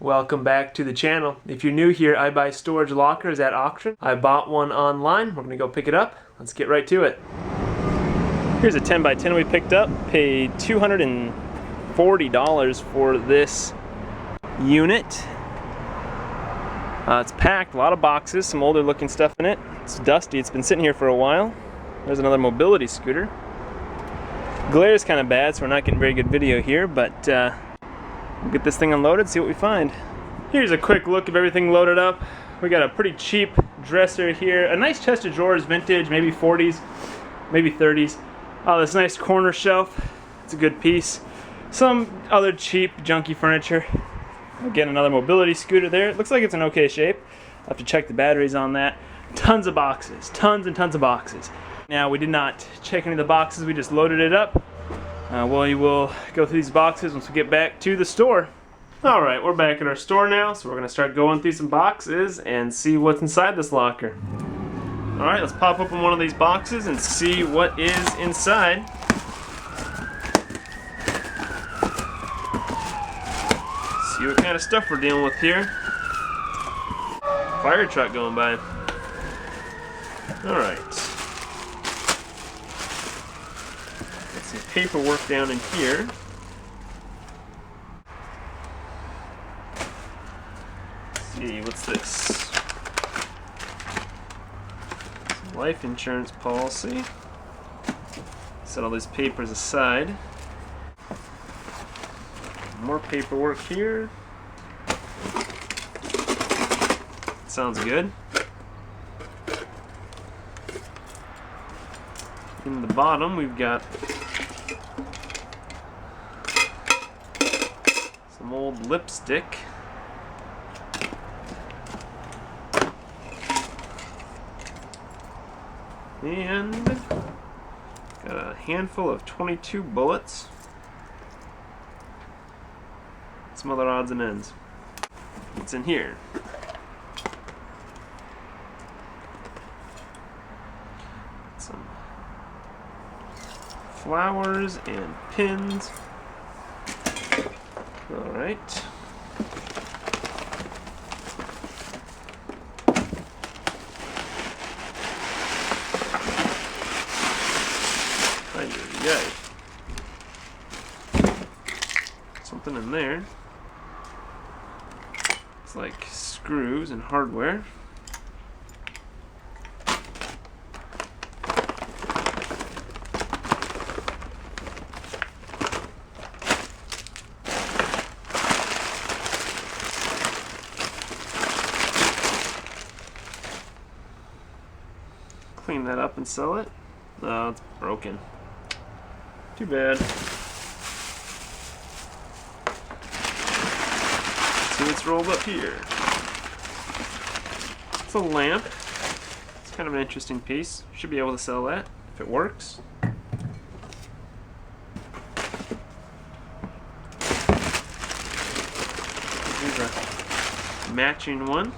Welcome back to the channel. If you're new here, I buy storage lockers at auction. I bought one online. We're gonna go pick it up. Let's get right to it. Here's a 10 by 10 we picked up. Paid $240 for this unit. It's packed, a lot of boxes, some older looking stuff in it. It's dusty, it's been sitting here for a while. There's another mobility scooter. Glare is kind of bad, so we're not getting very good video here, but we'll get this thing unloaded, see what we find. Here's a quick look of everything loaded up. We got a pretty cheap dresser here, a nice chest of drawers, vintage, maybe 40s, maybe 30s. Oh, this nice corner shelf, it's a good piece. Some other cheap, junky furniture. Again, another mobility scooter there. It looks like it's in okay shape. I'll have to check the batteries on that. Tons of boxes, tons and tons of boxes. Now, we did not check any of the boxes, we just loaded it up. We will go through these boxes once we get back to the store. Alright, we're back at our store now, so we're going to start going through some boxes and see what's inside this locker. Alright, let's pop open one of these boxes and see what is inside. See what kind of stuff we're dealing with here. Fire truck going by. Alright. Got some paperwork down in here. Let's see, what's this? Some life insurance policy. Set all these papers aside. More paperwork here. Sounds good. In the bottom we've got some old lipstick. And got a handful of 22 bullets. Some other odds and ends. What's in here? Some flowers and pins. Alright. Yay. Something in there. It's like screws and hardware. Clean that up and sell it. Oh, it's broken. Too bad. See what's rolled up here. It's a lamp. It's kind of an interesting piece. Should be able to sell that if it works. Here's a matching one.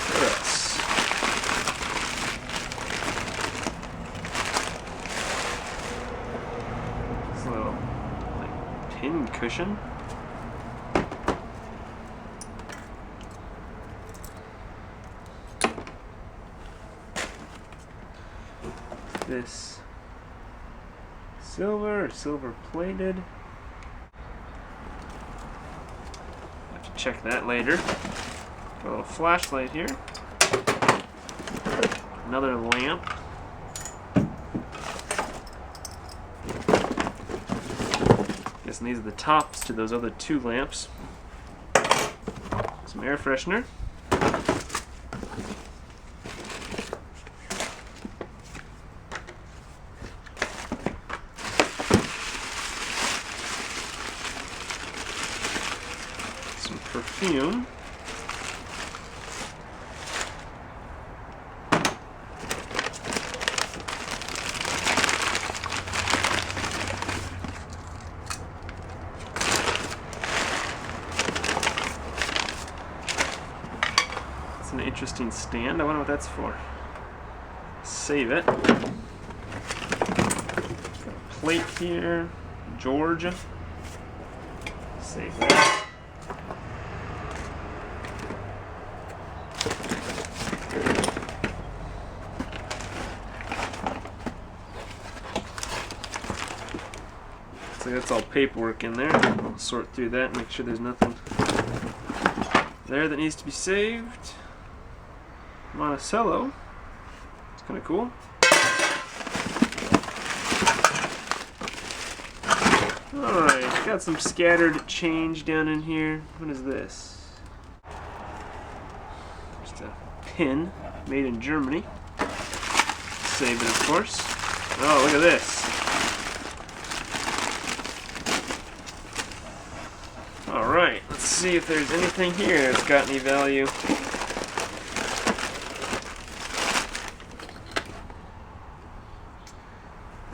What else? This little pin cushion. This silver or silver plated. Have to check that later. Got a little flashlight here. Another lamp. Guessing these are the tops to those other two lamps. Some air freshener. Some perfume. It's an interesting stand. I wonder what that's for. Save it. Got a plate here. Georgia. Save that. So that's all paperwork in there. I'll sort through that and make sure there's nothing there that needs to be saved. Monticello. It's kind of cool. Alright, got some scattered change down in here. What is this? Just a pin made in Germany. Save it, of course. Oh, look at this. Alright, let's see if there's anything here that's got any value.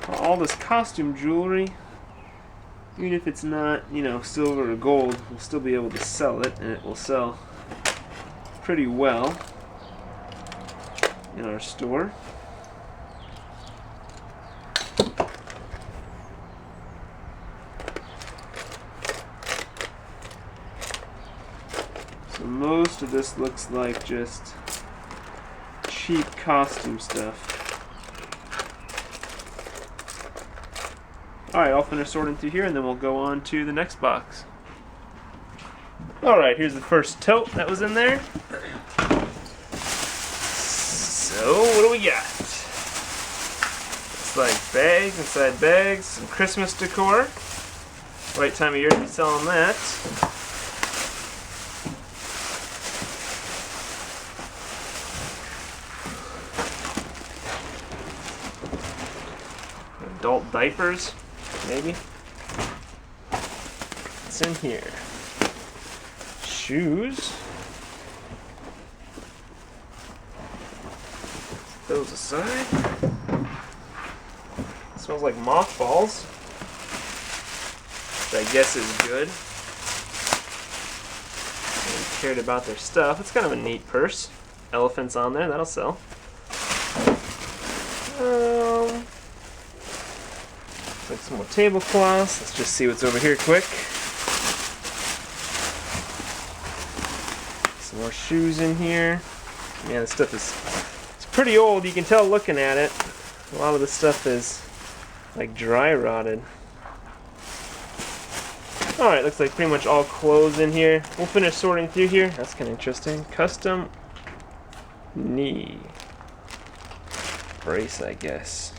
All this costume jewelry, even if it's not, you know, silver or gold, we'll still be able to sell it, and it will sell pretty well in our store. So most of this looks like just cheap costume stuff. Alright, I'll finish sorting through here and then we'll go on to the next box. Alright, here's the first tote that was in there. So, what do we got? Looks like bags inside bags, some Christmas decor. Right time of year to be selling that. Adult diapers. Maybe. What's in here? Shoes. Those aside. Smells like mothballs, which I guess is good. They cared about their stuff. It's kind of a neat purse. Elephants on there, that'll sell. Like some more tablecloths. Let's just see what's over here quick. Some more shoes in here. Man, this stuff is pretty old. You can tell looking at it. A lot of the stuff is like dry rotted. Alright, looks like pretty much all clothes in here. We'll finish sorting through here. That's kind of interesting. Custom knee brace, I guess.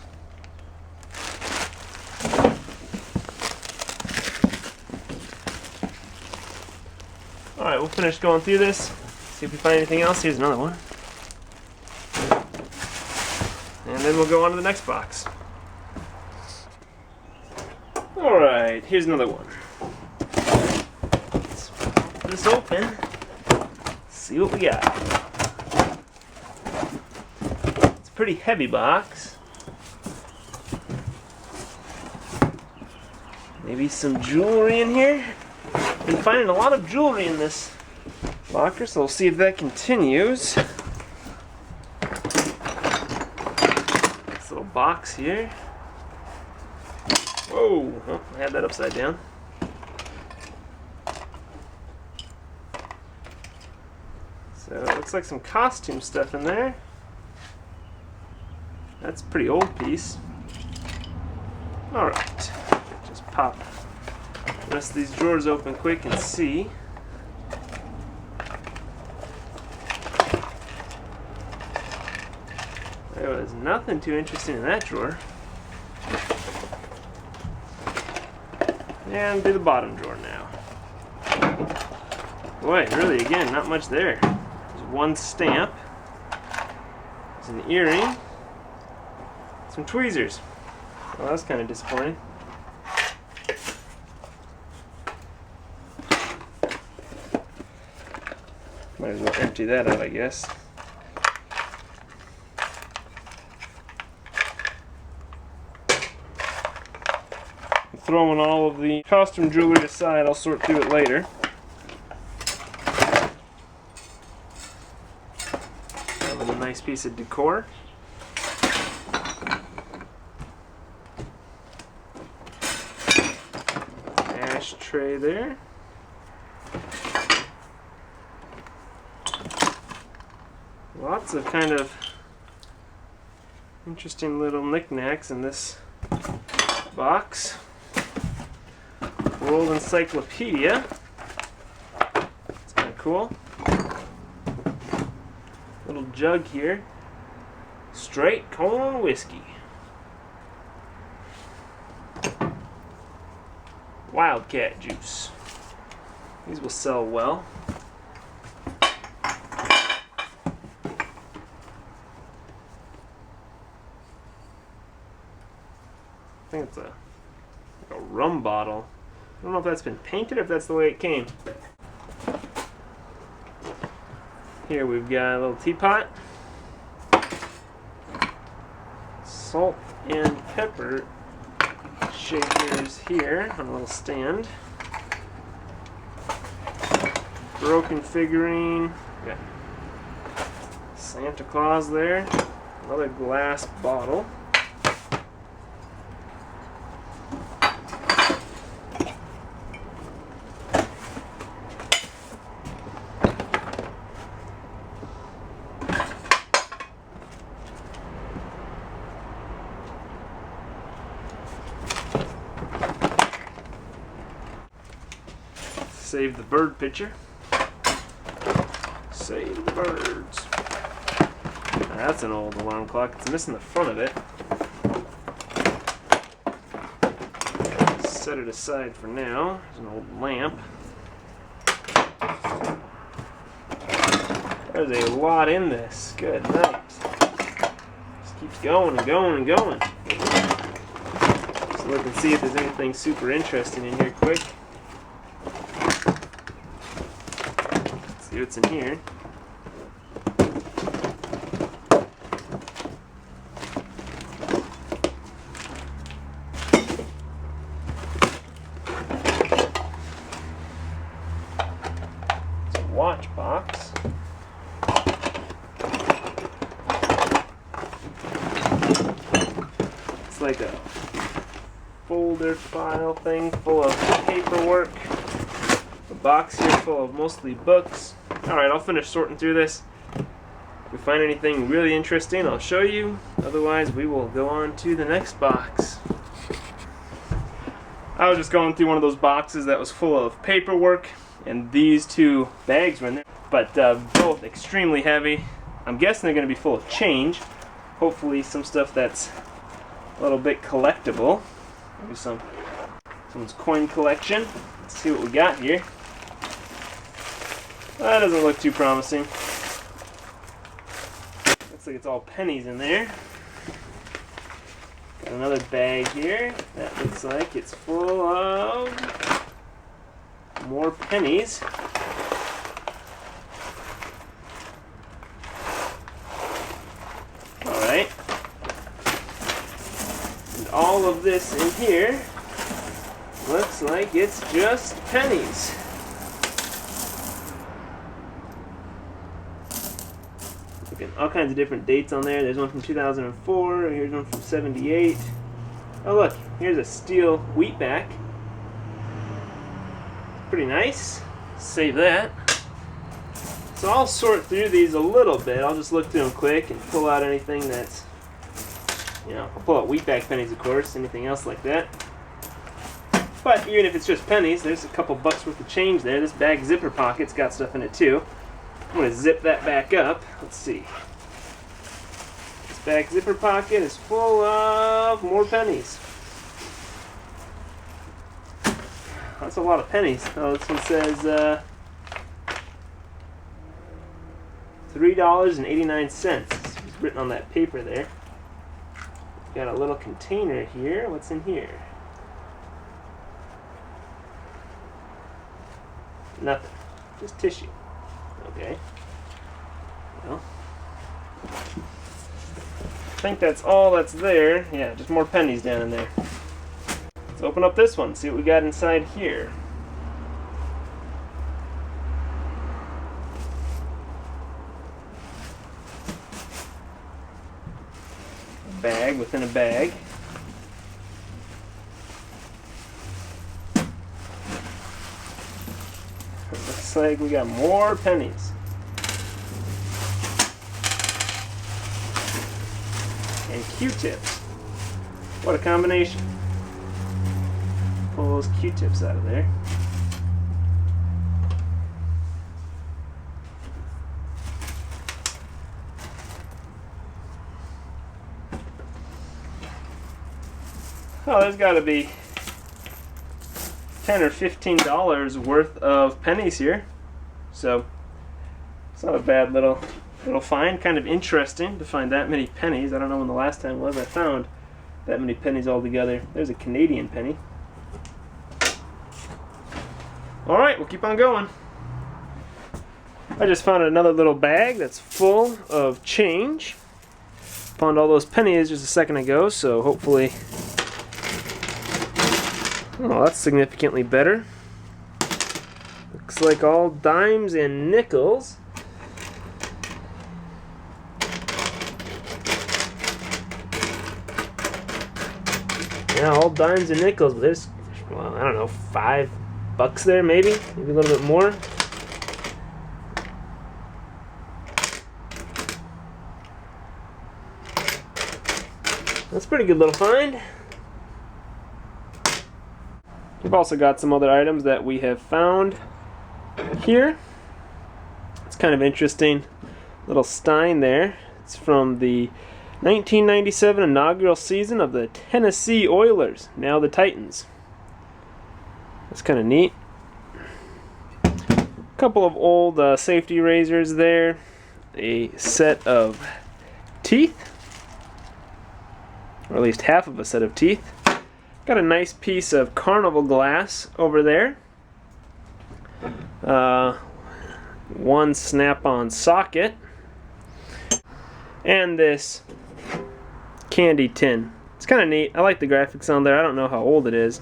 Alright, we'll finish going through this. See if we find anything else. Here's another one. And then we'll go on to the next box. Alright, here's another one. Let's pop this open. See what we got. It's a pretty heavy box. Maybe some jewelry in here. Been finding a lot of jewelry in this locker, so we'll see if that continues. This little box here. Whoa! Oh, I had that upside down. So it looks like some costume stuff in there. That's a pretty old piece. Alright. Just pop the rest of these drawers open quick and see. There was nothing too interesting in that drawer. And do the bottom drawer now. Boy, really, again, not much there. There's one stamp. There's an earring. Some tweezers. Well, that's kind of disappointing. Might as well empty that out, I guess. I'm throwing all of the costume jewelry aside. I'll sort through it later. Another nice piece of decor. ashtray there. Lots of kind of interesting little knickknacks in this box. World Encyclopedia. It's kind of cool. Little jug here. Straight corn whiskey. Wildcat juice. These will sell well. I think it's like a rum bottle. I don't know if that's been painted or if that's the way it came. Here we've got a little teapot. Salt and pepper shakers here on a little stand. Broken figurine. Got Santa Claus there. Another glass bottle. Save the bird picture. Save the birds. Now that's an old alarm clock. It's missing the front of it. Set it aside for now. There's an old lamp. There's a lot in this. Good night. Just keeps going and going and going. Just look and see if there's anything super interesting in here quick. See what's in here. It's a watch box. It's like a folder file thing full of paperwork. A box here full of mostly books. Alright, I'll finish sorting through this. If we find anything really interesting, I'll show you. Otherwise, we will go on to the next box. I was just going through one of those boxes that was full of paperwork, and these two bags were in there. But both extremely heavy. I'm guessing they're going to be full of change. Hopefully some stuff that's a little bit collectible. Maybe someone's coin collection. Let's see what we got here. That doesn't look too promising. Looks like it's all pennies in there. Got another bag here. That looks like it's full of more pennies. Alright. And all of this in here looks like it's just pennies. All kinds of different dates on there. There's one from 2004. Here's one from 78. Oh look, here's a steel wheatback. Pretty nice. Save that. So I'll sort through these a little bit. I'll just look through them quick and pull out anything that's, I'll pull out wheatback pennies, of course. Anything else like that. But even if it's just pennies, there's a couple bucks worth of change there. This bag zipper pocket's got stuff in it too. I'm going to zip that back up. Let's see. This back zipper pocket is full of more pennies. That's a lot of pennies. Oh, this one says $3.89. It's written on that paper there. Got a little container here. What's in here? Nothing. Just tissue. Okay. Well, I think that's all that's there. Yeah, just more pennies down in there. Let's open up this one, see what we got inside here. A bag within a bag. Looks like we got more pennies. And Q-tips. What a combination. Pull those Q-tips out of there. Oh, there's got to be $10 or $15 worth of pennies here. So it's not a bad little find. Kind of interesting to find that many pennies. I don't know when the last time was I found that many pennies all together. There's a Canadian penny. Alright, we'll keep on going. I just found another little bag that's full of change. Found all those pennies just a second ago, so hopefully... Oh, that's significantly better. Looks like all dimes and nickels. Yeah, all dimes and nickels, but there's, well, I don't know, $5 there maybe a little bit more. That's a pretty good little find. We've also got some other items that we have found here. It's kind of interesting. Little Stein there. It's from the 1997 inaugural season of the Tennessee Oilers, now the Titans. That's kind of neat. A couple of old safety razors there. A set of teeth, or at least half of a set of teeth. Got a nice piece of Carnival glass over there. One snap-on socket. And this candy tin. It's kind of neat. I like the graphics on there. I don't know how old it is.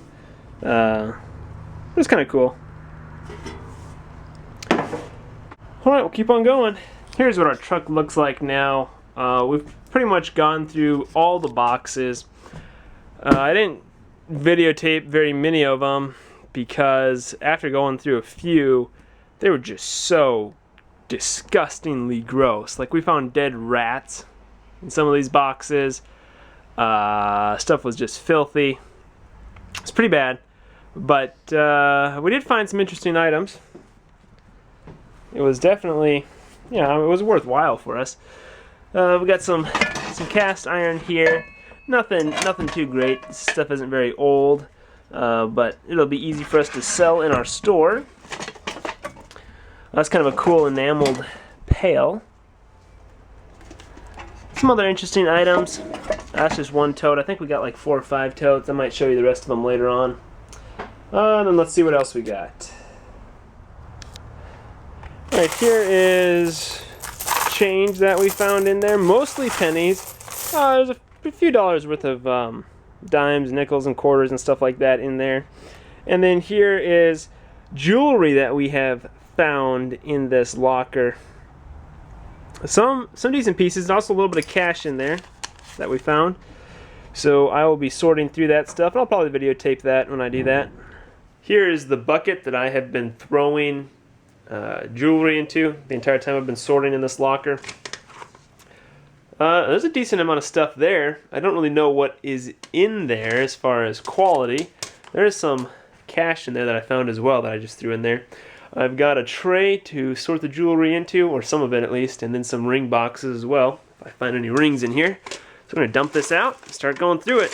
But it's kind of cool. Alright, we'll keep on going. Here's what our truck looks like now. We've pretty much gone through all the boxes. I didn't videotape very many of them because after going through a few, they were just so disgustingly gross. Like, we found dead rats in some of these boxes. Stuff was just filthy. It's pretty bad, but we did find some interesting items. It was definitely, it was worthwhile for us. We got some cast iron here. Nothing too great. This stuff isn't very old, but it'll be easy for us to sell in our store. That's kind of a cool enameled pail. Some other interesting items. That's just one tote. I think we got like 4 or 5 totes. I might show you the rest of them later on. Then let's see what else we got. Alright, here is change that we found in there. Mostly pennies. There's a few dollars worth of dimes, nickels, and quarters and stuff like that in there. And then here is jewelry that we have found in this locker. Some decent pieces, and also a little bit of cash in there that we found. So I will be sorting through that stuff, and I'll probably videotape that when I do that. Here is the bucket that I have been throwing jewelry into the entire time I've been sorting in this locker. There's a decent amount of stuff there. I don't really know what is in there as far as quality. There is some cash in there that I found as well that I just threw in there. I've got a tray to sort the jewelry into, or some of it at least, and then some ring boxes as well, if I find any rings in here. So I'm going to dump this out and start going through it.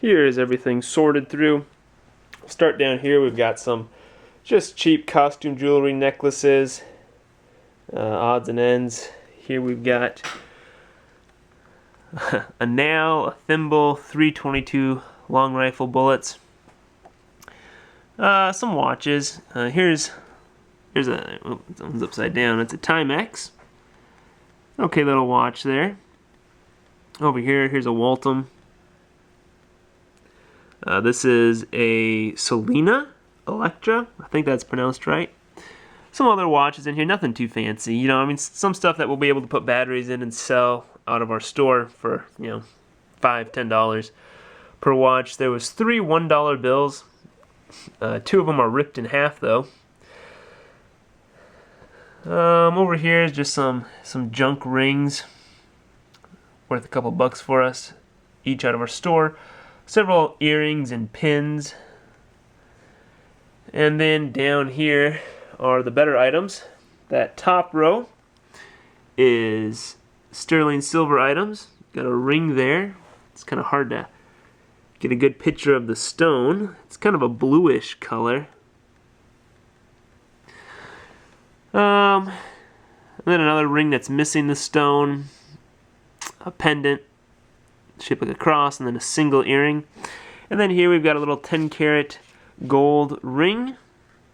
Here is everything sorted through. We'll start down here. We've got some just cheap costume jewelry, necklaces, odds and ends. Here we've got a nail, a thimble, 322 long rifle bullets, some watches. Here's a, oh, it's upside down. It's a Timex. Okay, little watch there. Over here, here's a Waltham. This is a Selena Electra. I think that's pronounced right. Some other watches in here, nothing too fancy. You know, I mean, some stuff that we'll be able to put batteries in and sell out of our store for, you know, $5, $10 per watch. There was 3 $1 bills. 2 of them are ripped in half, though. Over here is just some junk rings worth a couple bucks for us each out of our store. Several earrings and pins. And then down here are the better items. That top row is sterling silver items. Got a ring there. It's kind of hard to get a good picture of the stone. It's kind of a bluish color. And then another ring that's missing the stone. A pendant shaped like a cross, and then a single earring. And then here we've got a little 10-karat gold ring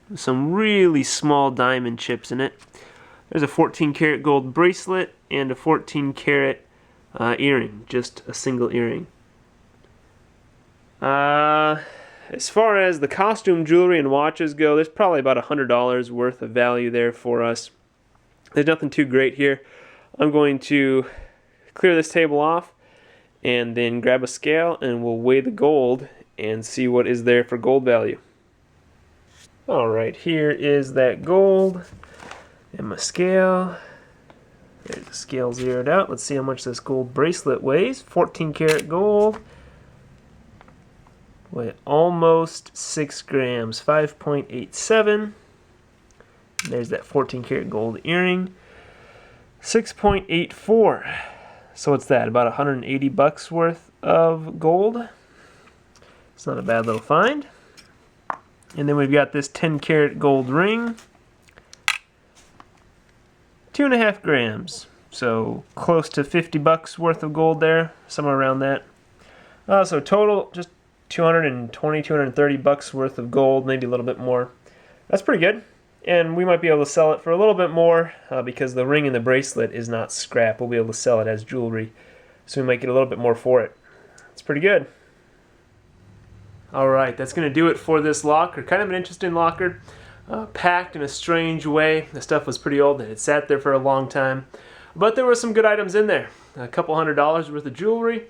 with some really small diamond chips in it. There's a 14-karat gold bracelet and a 14-karat earring, just a single earring. As far as the costume jewelry and watches go, there's probably about $100 worth of value there for us. There's nothing too great here. I'm going to clear this table off and then grab a scale and we'll weigh the gold and see what is there for gold value. Alright, here is that gold and my scale. There's the scale zeroed out. Let's see how much this gold bracelet weighs. 14-karat gold. Weigh almost 6 grams, 5.87. There's that 14-karat gold earring, 6.84. So what's that, about 180 bucks worth of gold? It's not a bad little find. And then we've got this 10-karat gold ring, 2.5 grams. So close to 50 bucks worth of gold there, somewhere around that. So total, just 220, 230 bucks worth of gold, maybe a little bit more. That's pretty good. And we might be able to sell it for a little bit more because the ring and the bracelet is not scrap. We'll be able to sell it as jewelry. So we might get a little bit more for it. It's pretty good. Alright, that's going to do it for this locker. Kind of an interesting locker. Packed in a strange way. The stuff was pretty old and it sat there for a long time. But there were some good items in there. A couple $100 worth of jewelry.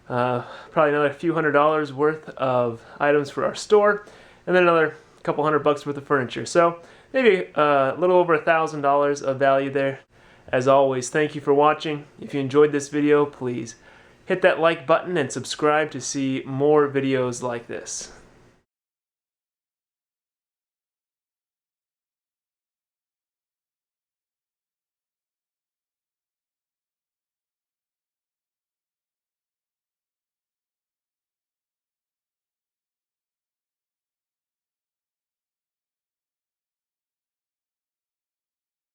Probably another few $100 worth of items for our store. And then another couple $100 worth of furniture. So maybe a little over $1,000 of value there. As always, thank you for watching. If you enjoyed this video, please hit that like button and subscribe to see more videos like this.